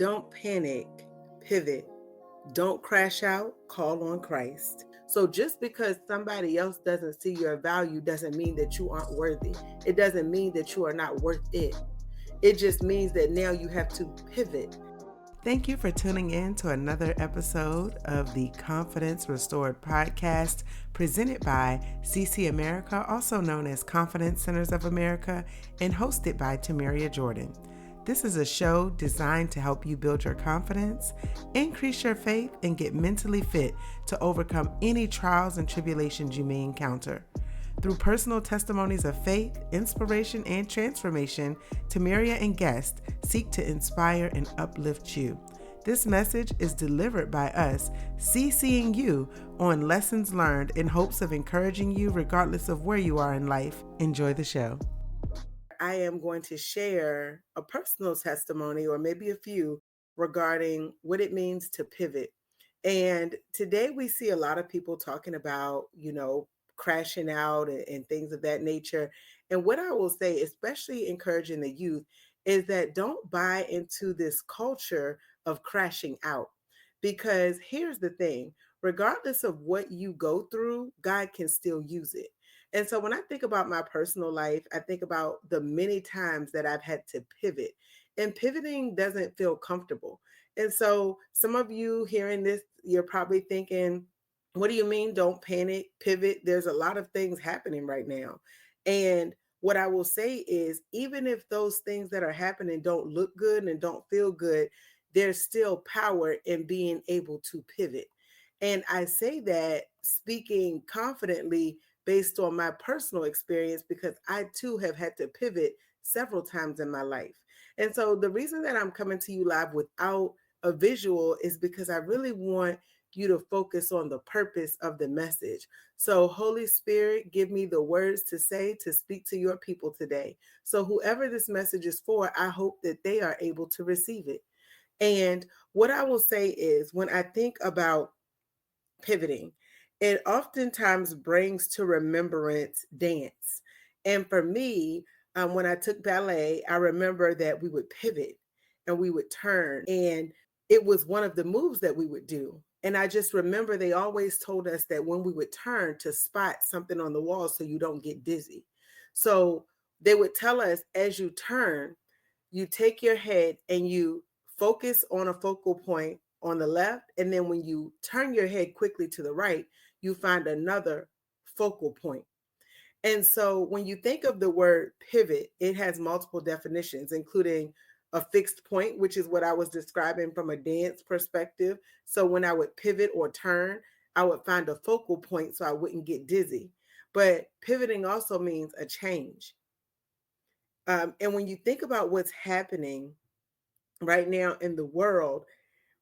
Don't panic, pivot. Don't crash out, call on Christ. So just because somebody else doesn't see your value doesn't mean that you aren't worthy. It doesn't mean that you are not worth it. It just means that now you have to pivot. Thank you for tuning in to another episode of the Confidence Restored podcast presented by CC America, also known as Confidence Centers of America, and hosted by Tomeria Jordan. This is a show designed to help you build your confidence, increase your faith, and get mentally fit to overcome any trials and tribulations you may encounter. Through personal testimonies of faith, inspiration, and transformation, Tomeria and guests seek to inspire and uplift you. This message is delivered by us, CCing you on lessons learned in hopes of encouraging you regardless of where you are in life. Enjoy the show. I am going to share a personal testimony, or maybe a few, regarding what it means to pivot. And today we see a lot of people talking about, crashing out and things of that nature. And what I will say, especially encouraging the youth, is that don't buy into this culture of crashing out. Because here's the thing, regardless of what you go through, God can still use it. And so when I think about my personal life, I think about the many times that I've had to pivot. And pivoting doesn't feel comfortable. And so some of you hearing this, you're probably thinking, what do you mean don't panic, pivot? There's a lot of things happening right now. And what I will say is, even if those things that are happening don't look good and don't feel good, there's still power in being able to pivot. And I say that speaking confidently based on my personal experience, because I too have had to pivot several times in my life. And so the reason that I'm coming to you live without a visual is because I really want you to focus on the purpose of the message. So Holy Spirit, give me the words to say, to speak to your people today. So whoever this message is for, I hope that they are able to receive it. And what I will say is, when I think about pivoting, it oftentimes brings to remembrance dance. And for me, when I took ballet, I remember that we would pivot and we would turn, and it was one of the moves that we would do. And I just remember they always told us that when we would turn, to spot something on the wall so you don't get dizzy. So they would tell us, as you turn, you take your head and you focus on a focal point on the left. And then when you turn your head quickly to the right, you find another focal point. And so when you think of the word pivot, it has multiple definitions, including a fixed point, which is what I was describing from a dance perspective. So when I would pivot or turn, I would find a focal point so I wouldn't get dizzy. But pivoting also means a change. And when you think about what's happening right now in the world,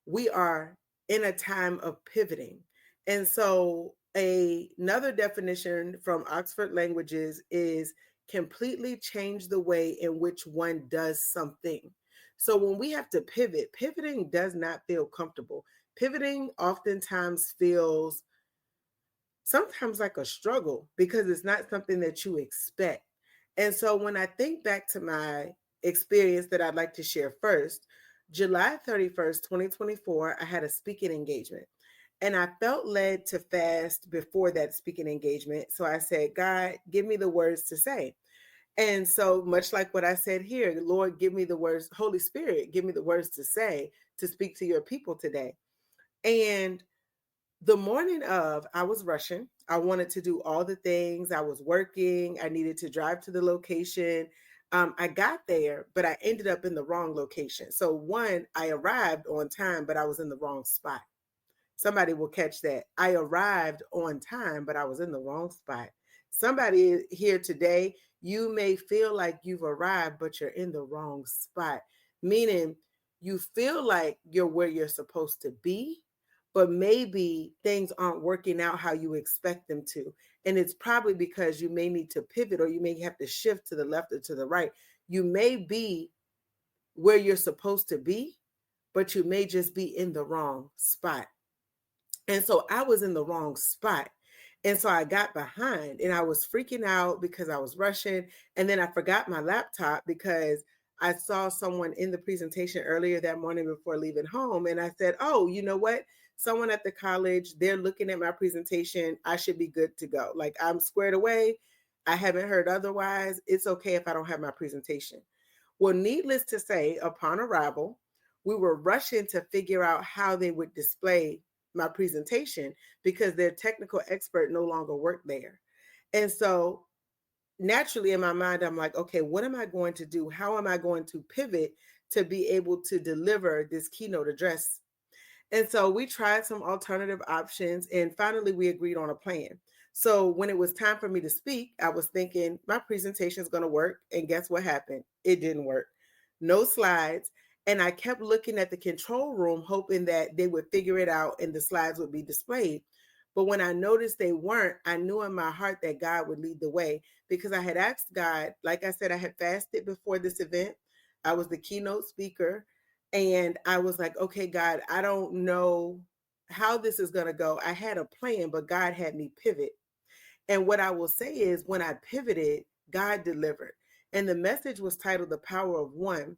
we are in a time of pivoting. And so another definition from Oxford Languages is completely change the way in which one does something. So when we have to pivot, pivoting does not feel comfortable. Pivoting oftentimes feels sometimes like a struggle because it's not something that you expect. And so when I think back to my experience that I'd like to share first, July 31st, 2024, I had a speaking engagement, and I felt led to fast before that speaking engagement. So I said, God, give me the words to say. And so much like what I said here, Lord, give me the words, Holy Spirit, give me the words to say, to speak to your people today. And the morning of, I was rushing. I wanted to do all the things. I was working. I needed to drive to the location. I got there, but I ended up in the wrong location. So one, I arrived on time, but I was in the wrong spot. Somebody will catch that. I arrived on time, but I was in the wrong spot. Somebody here today, you may feel like you've arrived, but you're in the wrong spot, meaning you feel like you're where you're supposed to be, but maybe things aren't working out how you expect them to. And it's probably because you may need to pivot, or you may have to shift to the left or to the right. You may be where you're supposed to be, but you may just be in the wrong spot. And so I was in the wrong spot. And so I got behind and I was freaking out because I was rushing. And then I forgot my laptop because I saw someone in the presentation earlier that morning before leaving home. And I said, oh, you know what? Someone at the college, they're looking at my presentation. I should be good to go. Like I'm squared away. I haven't heard otherwise. It's okay if I don't have my presentation. Well, needless to say, upon arrival, we were rushing to figure out how they would display my presentation because their technical expert no longer worked there. And so naturally in my mind, I'm like, okay, what am I going to do? How am I going to pivot to be able to deliver this keynote address? And so we tried some alternative options and finally we agreed on a plan. So when it was time for me to speak, I was thinking my presentation is going to work. And guess what happened? It didn't work. No slides. And I kept looking at the control room, hoping that they would figure it out and the slides would be displayed. But when I noticed they weren't, I knew in my heart that God would lead the way because I had asked God, like I said, I had fasted before this event. I was the keynote speaker. And I was like, okay, God, I don't know how this is going to go. I had a plan, but God had me pivot. And what I will say is, when I pivoted, God delivered. And the message was titled The Power of One,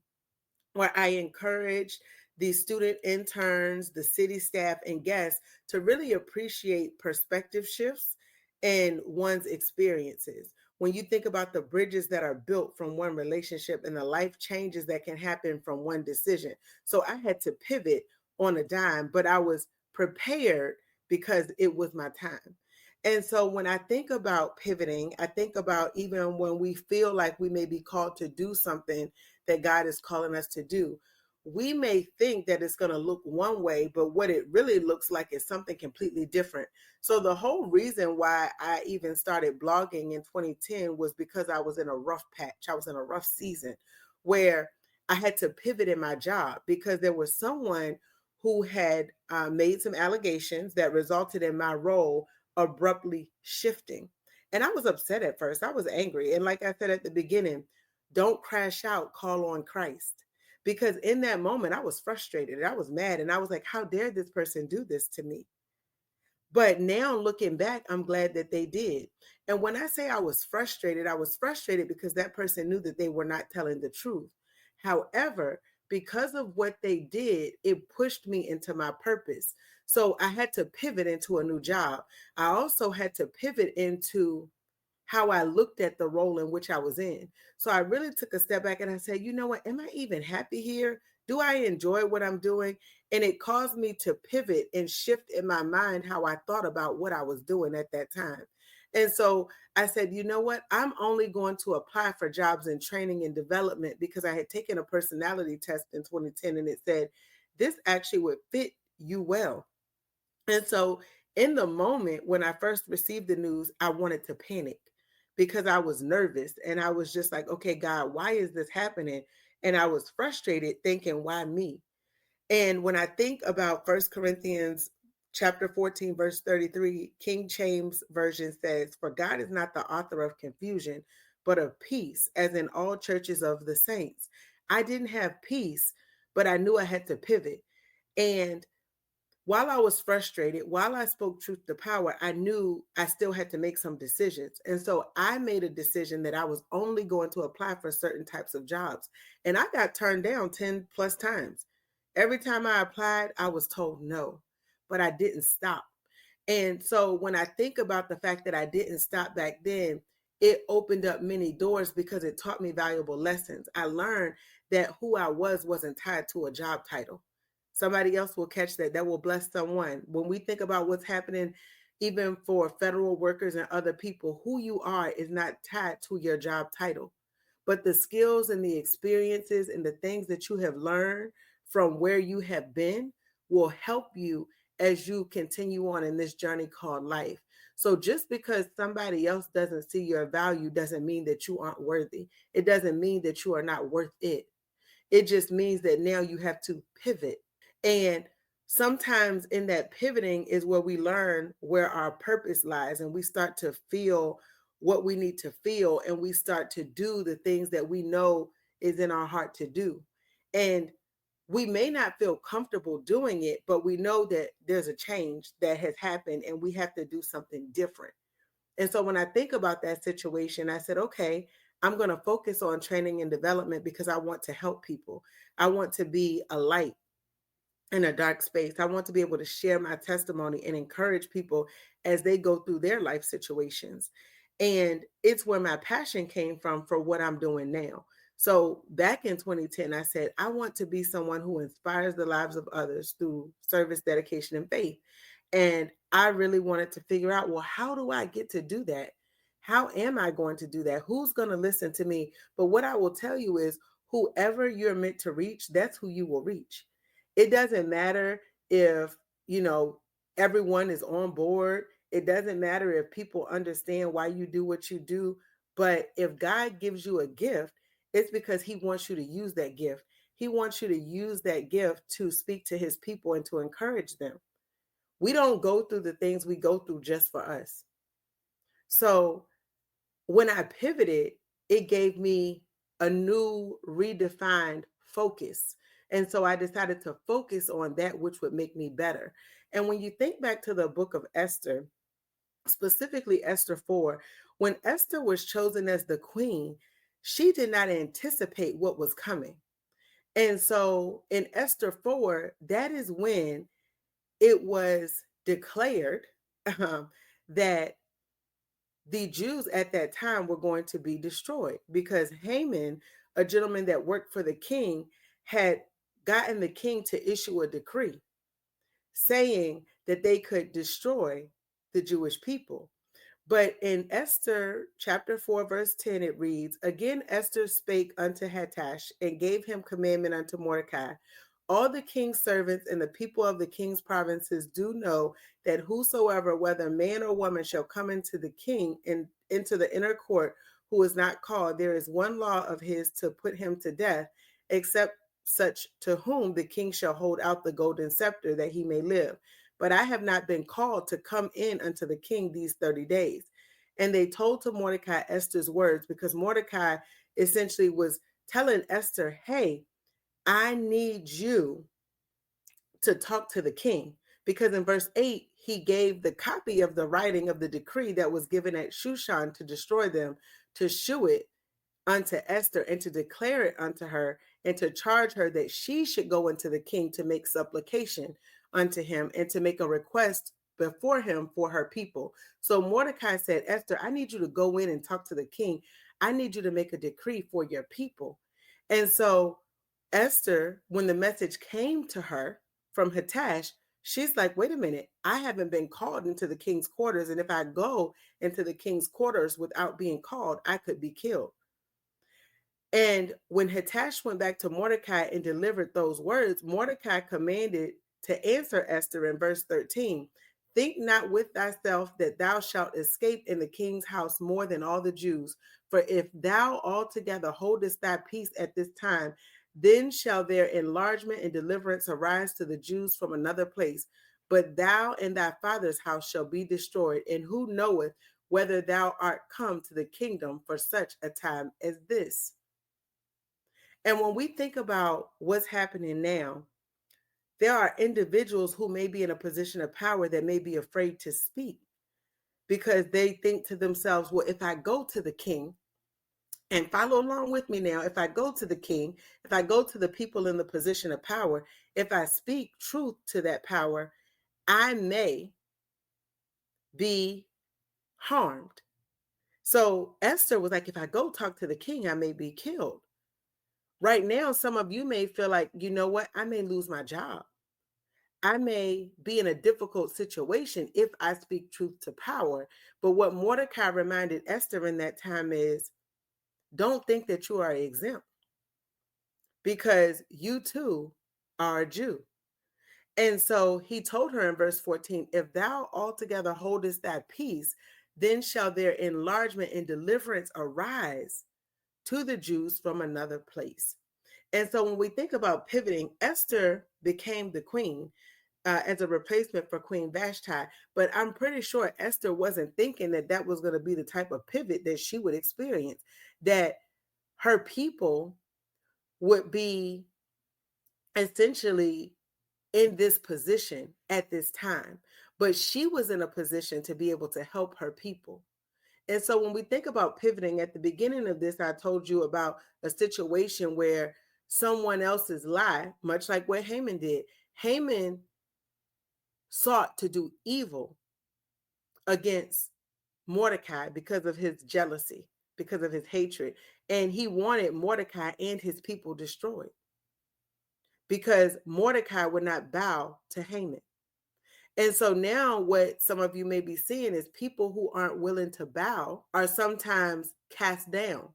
where I encourage the student interns, the city staff, and guests to really appreciate perspective shifts and one's experiences. When you think about the bridges that are built from one relationship and the life changes that can happen from one decision. So I had to pivot on a dime, but I was prepared because it was my time. And so when I think about pivoting, I think about even when we feel like we may be called to do something that God is calling us to do. We may think that it's going to look one way, but what it really looks like is something completely different. So the whole reason why I even started blogging in 2010 was because I was in a rough patch. I was in a rough season where I had to pivot in my job because there was someone who had made some allegations that resulted in my role abruptly shifting. And I was upset at first. I was angry. And like I said at the beginning, don't crash out, call on Christ. Because in that moment, I was frustrated and I was mad. And I was like, how dare this person do this to me? But now looking back, I'm glad that they did. And when I say I was frustrated because that person knew that they were not telling the truth. However, because of what they did, it pushed me into my purpose. So I had to pivot into a new job. I also had to pivot into how I looked at the role in which I was in. So I really took a step back and I said, you know what? Am I even happy here? Do I enjoy what I'm doing? And it caused me to pivot and shift in my mind how I thought about what I was doing at that time. And so I said, you know what? I'm only going to apply for jobs in training and development because I had taken a personality test in 2010 and it said, this actually would fit you well. And so in the moment when I first received the news, I wanted to panic because I was nervous and I was just like, okay, God, why is this happening? And I was frustrated thinking, why me? And when I think about First Corinthians chapter 14, verse 33, King James Version says, for God is not the author of confusion, but of peace, as in all churches of the saints. I didn't have peace, but I knew I had to pivot. And while I was frustrated, while I spoke truth to power, I knew I still had to make some decisions. And so I made a decision that I was only going to apply for certain types of jobs. And I got turned down 10 plus times. Every time I applied, I was told no, but I didn't stop. And so when I think about the fact that I didn't stop back then, it opened up many doors because it taught me valuable lessons. I learned that who I was wasn't tied to a job title. Somebody else will catch that. That will bless someone. When we think about what's happening, even for federal workers and other people, who you are is not tied to your job title. But the skills and the experiences and the things that you have learned from where you have been will help you as you continue on in this journey called life. So just because somebody else doesn't see your value doesn't mean that you aren't worthy. It doesn't mean that you are not worth it. It just means that now you have to pivot. And sometimes in that pivoting is where we learn where our purpose lies and we start to feel what we need to feel and we start to do the things that we know is in our heart to do. And we may not feel comfortable doing it, but we know that there's a change that has happened and we have to do something different. And so when I think about that situation, I said, okay, I'm going to focus on training and development because I want to help people. I want to be a light in a dark space. I want to be able to share my testimony and encourage people as they go through their life situations. And it's where my passion came from for what I'm doing now. So back in 2010, I said, I want to be someone who inspires the lives of others through service, dedication, and faith. And I really wanted to figure out, well, how do I get to do that? How am I going to do that? Who's going to listen to me? But what I will tell you is, whoever you're meant to reach, that's who you will reach. It doesn't matter if, everyone is on board. It doesn't matter if people understand why you do what you do. But if God gives you a gift, it's because he wants you to use that gift. He wants you to use that gift to speak to his people and to encourage them. We don't go through the things we go through just for us. So when I pivoted, it gave me a new redefined focus. And so I decided to focus on that which would make me better. And when you think back to the book of Esther, specifically Esther 4, when Esther was chosen as the queen, she did not anticipate what was coming. And so in Esther 4, that is when it was declared that the Jews at that time were going to be destroyed because Haman, a gentleman that worked for the king, had gotten the king to issue a decree saying that they could destroy the Jewish people. But in Esther chapter 4, verse 10, it reads, Again Esther spake unto Hattash and gave him commandment unto Mordecai. All the king's servants and the people of the king's provinces do know that whosoever, whether man or woman, shall come into the king and into the inner court, who is not called, there is one law of his to put him to death, except such to whom the king shall hold out the golden scepter that he may live. But I have not been called to come in unto the king these 30 days. And they told to Mordecai Esther's words, because Mordecai essentially was telling Esther, hey, I need you to talk to the king. Because in verse 8, he gave the copy of the writing of the decree that was given at Shushan to destroy them, to shew it unto Esther and to declare it unto her and to charge her that she should go unto the king to make supplication unto him and to make a request before him for her people. So Mordecai said, Esther, I need you to go in and talk to the king. I need you to make a decree for your people. And so Esther, when the message came to her from Hattash, she's like, wait a minute, I haven't been called into the king's quarters. And if I go into the king's quarters without being called, I could be killed. And when Hattash went back to Mordecai and delivered those words, Mordecai commanded to answer Esther in verse 13, Think not with thyself that thou shalt escape in the king's house more than all the Jews. For if thou altogether holdest thy peace at this time, then shall their enlargement and deliverance arise to the Jews from another place. But thou and thy father's house shall be destroyed. And who knoweth whether thou art come to the kingdom for such a time as this? And when we think about what's happening now, there are individuals who may be in a position of power that may be afraid to speak because they think to themselves, well, if I go to the king, and follow along with me now, if I go to the king, if I go to the people in the position of power, if I speak truth to that power, I may be harmed. So Esther was like, if I go talk to the king, I may be killed. Right now, some of you may feel like, you know what, I may lose my job. I may be in a difficult situation if I speak truth to power. But what Mordecai reminded Esther in that time is, don't think that you are exempt because you too are a Jew. And so he told her in verse 14, if thou altogether holdest thy peace, then shall their enlargement and deliverance arise to the Jews from another place. And so when we think about pivoting, Esther became the queen as a replacement for Queen Vashti. But I'm pretty sure Esther wasn't thinking that that was going to be the type of pivot that she would experience, that her people would be essentially in this position at this time. But she was in a position to be able to help her people. And so when we think about pivoting, at the beginning of this, I told you about a situation where someone else's lie, much like what Haman did, Haman sought to do evil against Mordecai because of his jealousy, because of his hatred. And he wanted Mordecai and his people destroyed because Mordecai would not bow to Haman. And so now what some of you may be seeing is people who aren't willing to bow are sometimes cast down.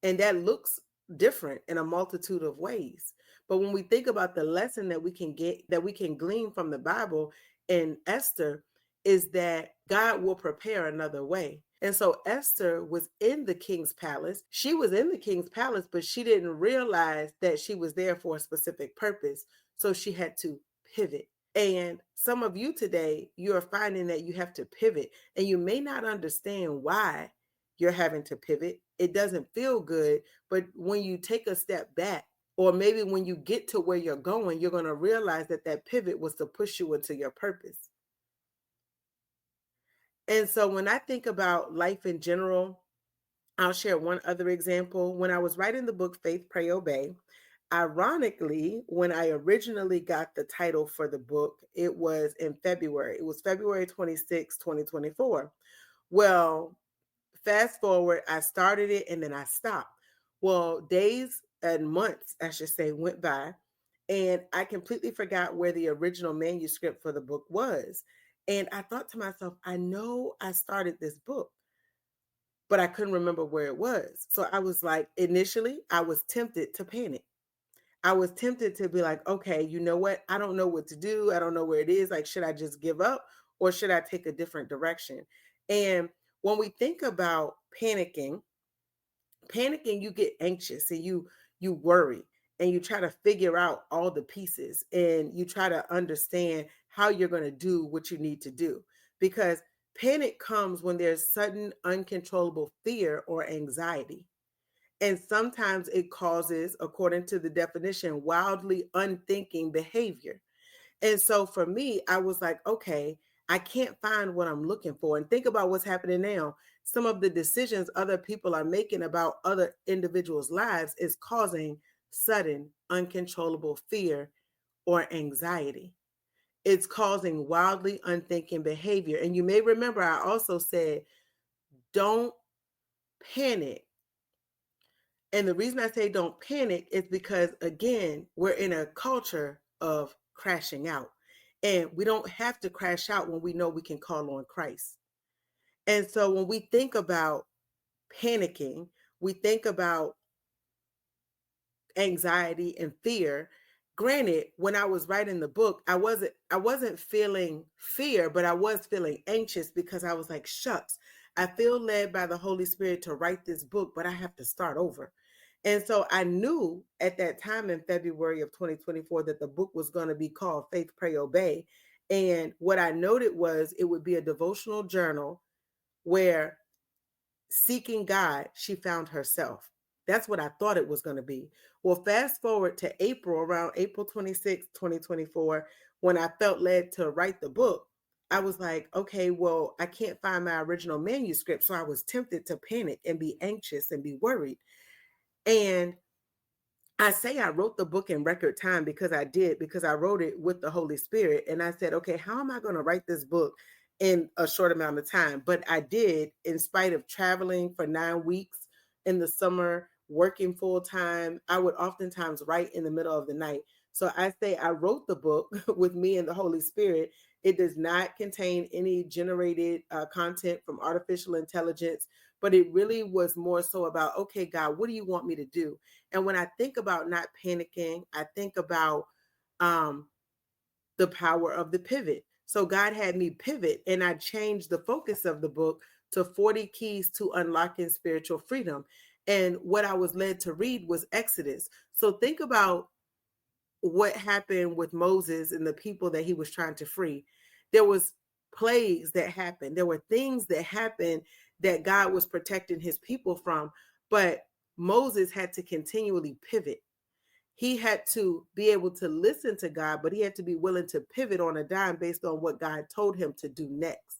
And that looks different in a multitude of ways. But when we think about the lesson that we can get, that we can glean from the Bible in Esther, is that God will prepare another way. And so Esther was in the king's palace. She was in the king's palace, but she didn't realize that she was there for a specific purpose. So she had to pivot. And some of you today, you're finding that you have to pivot, and you may not understand why you're having to pivot. It doesn't feel good, but when you take a step back, or maybe when you get to where you're going, you're going to realize that that pivot was to push you into your purpose. And so when I think about life in general, I'll share one other example. When I was writing the book Faith, Pray, Obey, ironically, when I originally got the title for the book, it was in February. It was February 26, 2024. Well, fast forward, I started it and then I stopped. Well, days and months, I should say, went by, and I completely forgot where the original manuscript for the book was. And I thought to myself, I know I started this book, but I couldn't remember where it was. So I was like, initially, I was tempted to panic. I was tempted to be like, okay, you know what? I don't know what to do. I don't know where it is. Like, should I just give up or should I take a different direction? And when we think about panicking, you get anxious and you worry and you try to figure out all the pieces and you try to understand how you're going to do what you need to do, because panic comes when there's sudden uncontrollable fear or anxiety. And sometimes it causes, according to the definition, wildly unthinking behavior. And so for me, I was like, okay, I can't find what I'm looking for. And think about what's happening now. Some of the decisions other people are making about other individuals' lives is causing sudden, uncontrollable fear or anxiety. It's causing wildly unthinking behavior. And you may remember I also said, don't panic. And the reason I say don't panic is because, again, we're in a culture of crashing out. And we don't have to crash out when we know we can call on Christ. And so when we think about panicking, we think about anxiety and fear. Granted, when I was writing the book, I wasn't feeling fear, but I was feeling anxious because I was like, shucks, I feel led by the Holy Spirit to write this book, but I have to start over. And so I knew at that time in February of 2024 that the book was going to be called Faith, Pray, Obey. And what I noted was it would be a devotional journal where, seeking God, she found herself. That's what I thought it was going to be. Well, fast forward to April, around April 26, 2024, when I felt led to write the book, I was like, okay, well, I can't find my original manuscript. So I was tempted to panic and be anxious and be worried. And I say I wrote the book in record time because I did, because I wrote it with the Holy Spirit. And I said, okay, how am I going to write this book in a short amount of time? But I did, in spite of traveling for 9 weeks in the summer, working full time. I would oftentimes write in the middle of the night. So I say I wrote the book with me and the Holy Spirit. It does not contain any generated content from artificial intelligence, but it really was more so about, okay, God, what do you want me to do? And when I think about not panicking, I think about um, the power of the pivot. So God had me pivot, and I changed the focus of the book to 40 Keys to Unlocking Spiritual Freedom. And what I was led to read was Exodus. So think about what happened with Moses and the people that he was trying to free. There was plagues that happened. There were things that happened that God was protecting his people from, but Moses had to continually pivot. He had to be able to listen to God, but he had to be willing to pivot on a dime based on what God told him to do next.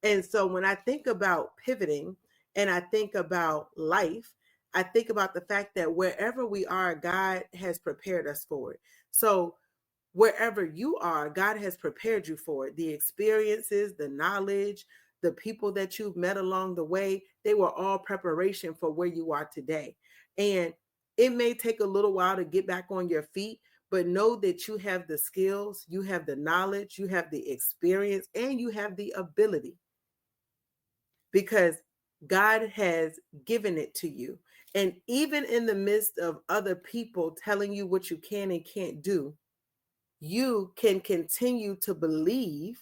And so when I think about pivoting and I think about life, I think about the fact that wherever we are, God has prepared us for it. So wherever you are, God has prepared you for it. The experiences, the knowledge, the people that you've met along the way, they were all preparation for where you are today. And it may take a little while to get back on your feet, but know that you have the skills, you have the knowledge, you have the experience, and you have the ability because God has given it to you. And even in the midst of other people telling you what you can and can't do, you can continue to believe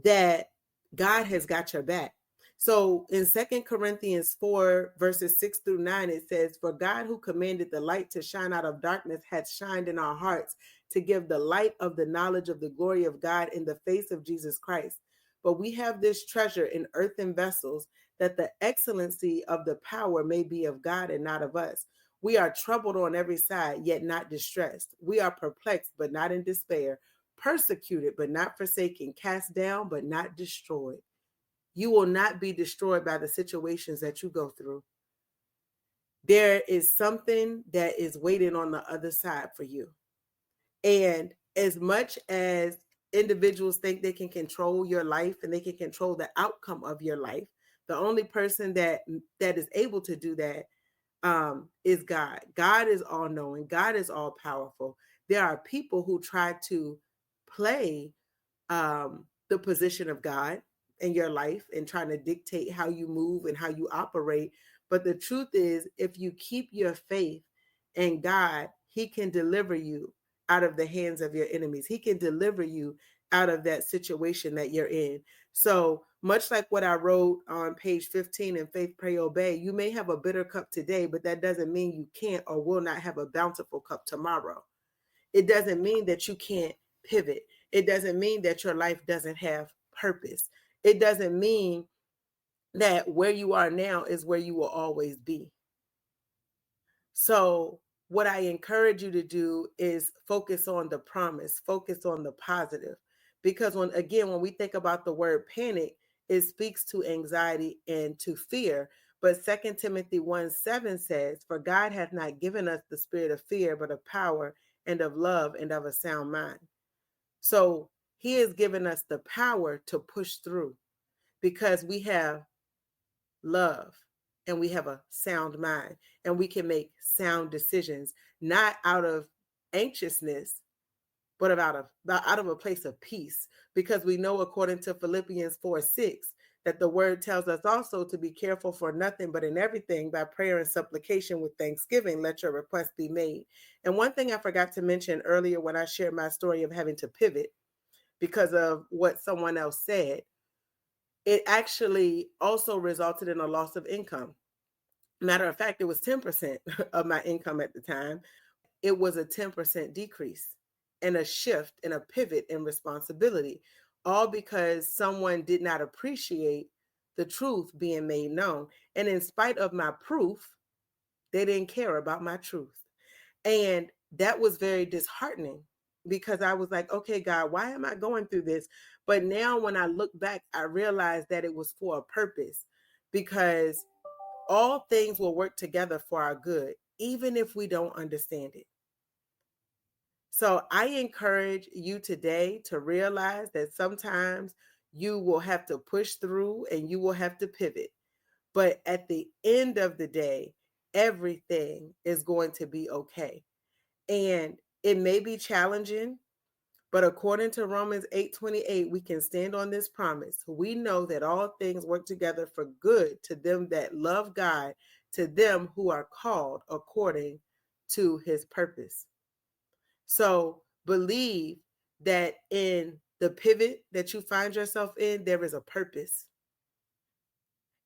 that God has got your back. So in 2 Corinthians 4, verses 6 through 9, it says, "For God who commanded the light to shine out of darkness hath shined in our hearts to give the light of the knowledge of the glory of God in the face of Jesus Christ. But we have this treasure in earthen vessels, that the excellency of the power may be of God and not of us. We are troubled on every side, yet not distressed. We are perplexed, but not in despair, persecuted, but not forsaken, cast down, but not destroyed." You will not be destroyed by the situations that you go through. There is something that is waiting on the other side for you. And as much as individuals think they can control your life and they can control the outcome of your life, the only person that is able to do that is God. God is all knowing. God is all powerful. There are people who try to play the position of God in your life and trying to dictate how you move and how you operate. But the truth is, if you keep your faith in God, He can deliver you out of the hands of your enemies. He can deliver you out of that situation that you're in. So much like what I wrote on page 15 in Faith, Pray, Obey, you may have a bitter cup today, but that doesn't mean you can't or will not have a bountiful cup tomorrow. It doesn't mean that you can't pivot. It doesn't mean that your life doesn't have purpose. It doesn't mean that where you are now is where you will always be. So what I encourage you to do is focus on the promise, focus on the positive. Because when we think about the word panic, it speaks to anxiety and to fear. But 2 Timothy 1:7 says, "For God hath not given us the spirit of fear, but of power and of love and of a sound mind." So He has given us the power to push through because we have love and we have a sound mind and we can make sound decisions, not out of anxiousness, but out of a place of peace, because we know according to Philippians 4:6 that the word tells us also to be careful for nothing, but in everything by prayer and supplication with thanksgiving, let your request be made. And one thing I forgot to mention earlier when I shared my story of having to pivot because of what someone else said, it actually also resulted in a loss of income. Matter of fact, it was 10% of my income at the time. It was a 10% decrease and a shift and a pivot in responsibility, all because someone did not appreciate the truth being made known. And in spite of my proof, they didn't care about my truth. And that was very disheartening because I was like, okay, God, why am I going through this? But now when I look back, I realized that it was for a purpose, because all things will work together for our good, even if we don't understand it. So I encourage you today to realize that sometimes you will have to push through and you will have to pivot. But at the end of the day, everything is going to be okay. And it may be challenging, but according to Romans 8:28, we can stand on this promise. We know that all things work together for good to them that love God, to them who are called according to His purpose. So believe that in the pivot that you find yourself in, there is a purpose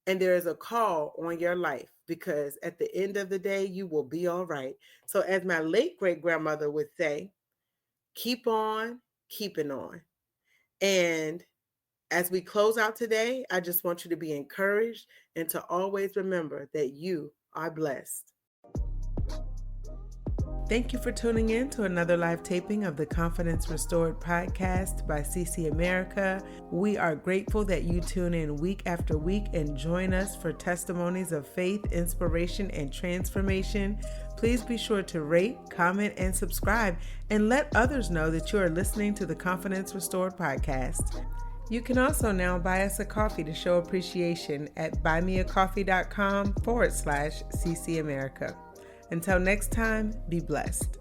and there is a call on your life, because at the end of the day, you will be all right. So as my late great grandmother would say, keep on keeping on. And as we close out today, I just want you to be encouraged and to always remember that you are blessed. Thank you for tuning in to another live taping of the Confidence Restored podcast by CC America. We are grateful that you tune in week after week and join us for testimonies of faith, inspiration, and transformation. Please be sure to rate, comment, and subscribe, and let others know that you are listening to the Confidence Restored podcast. You can also now buy us a coffee to show appreciation at buymeacoffee.com/CC America. Until next time, be blessed.